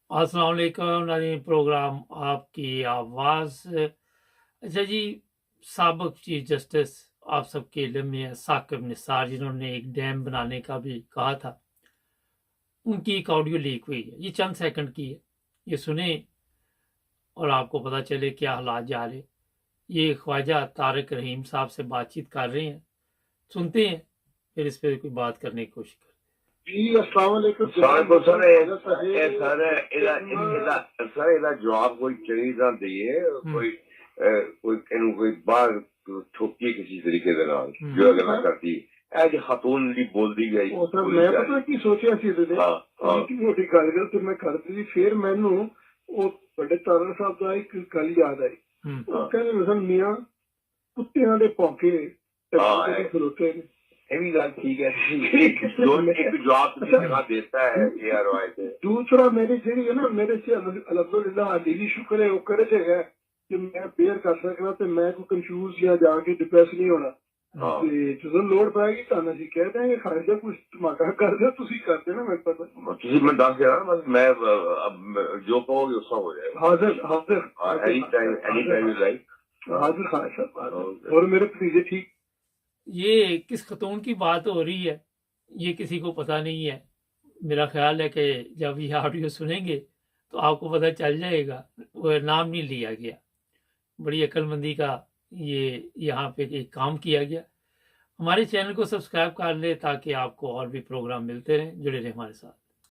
अस्सलाम वालेकुम नाज़रीन, प्रोग्राम आपकी आवाज़। अच्छा जी, साबिक़ चीफ जस्टिस आप सबके इल्म में है साकिब निसार, जिन्होंने एक डैम बनाने का भी कहा था, उनकी एक ऑडियो लीक हुई है। ये चंद सेकंड की है, ये सुने और आपको पता चले क्या हालात जा रहे। ये ख्वाजा तारिक रहीम साहब से बातचीत कर रहे हैं, सुनते हैं, फिर इस पर कोई बात करने की कोशिश करते हैं। जी अस्सलाम वालेकुम सर ਇਹਦਾ ਜਵਾਬ ਕੋਈ ਚੰਗੀ ਤਰ੍ਹਾਂ ਦਈਏ ਕੋਈ ਬਾਹਰ ਠੋਕੀ ਕਿਸੇ ਤਰੀਕੇ ਦੇ ਨਾਲ ਜੋ ਅਗਲਾ ਕਰਦੀ ਇਹ ਖਾਤੂਨ ਦੀ ਬੋਲਦੀ ਗਈ ਉਹ ਸਰ ਮੈਂ ਪਤਾ ਕੀ ਸੋਚਿਆ ਸੀ ਇਹਦੇ ਕੀ ਮੋਟੀ ਗੱਲ ਕਰ ਤੇ ਮੈਂ ਕਰਦੀ ਸੀ ਫਿਰ ਮੈਨੂੰ ਉਹ ਵੱਡੇ ਤਾਰਾ ਸਾਹਿਬ ਦਾ ਇੱਕ ਗੱਲ ਯਾਦ ਆਈ ਉਹ ਕਹਿੰਦੇ ਮਸਲ ਮੀਆਂ ਕੁੱਤਿਆਂ ਦੇ ਭੌਂਕੇ ਖਲੋਤੇ ਨੇ ये भी बात ठीक है एक जवाब जगह देता है दूसरा मेरी जी है ना मेरे से अल्हम्दुलिल्लाह अली शुक्र है वो करे है कि मैं बेयर कर सकना तो मैं को कंफ्यूज या जाके डिप्रेस नहीं होना ਜਦੋਂ ਲੋੜ ਪੈਗੀ ਤਾਂ ਅਸੀਂ ਕਹਿ ਦਾਂਗੇ ਖਾਰਜਾ ਕੁਝ ਧਮਾਕਾ ਕਰ ਦਿਓ ਤੁਸੀਂ ਕਰਦੇ ਨਾ ਮੇਰੇ ਪਤਾ ਤੁਸੀਂ ਮੈਂ ਦੱਸ ਦਿਆ ਬਸ ਮੈਂ ਜੋ ਕਹੋਗੇ ਉਸਾ ਹੋ ਜਾਏਗਾ ਹਾਜ਼ਰ एनी टाइम यू लाइक हाजिर खान साहब और मेरे भतीजे ठीक। ये किस खतून की बात हो रही है ये किसी को पता नहीं है। मेरा ख्याल है कि जब ये ऑडियो सुनेंगे तो आपको पता चल जाएगा। वो नाम नहीं लिया गया, बड़ी अक्लमंदी का ये यहाँ पे एक काम किया गया। हमारे चैनल को सब्सक्राइब कर ले ताकि आपको और भी प्रोग्राम मिलते रहें। जुड़े रहें हमारे साथ।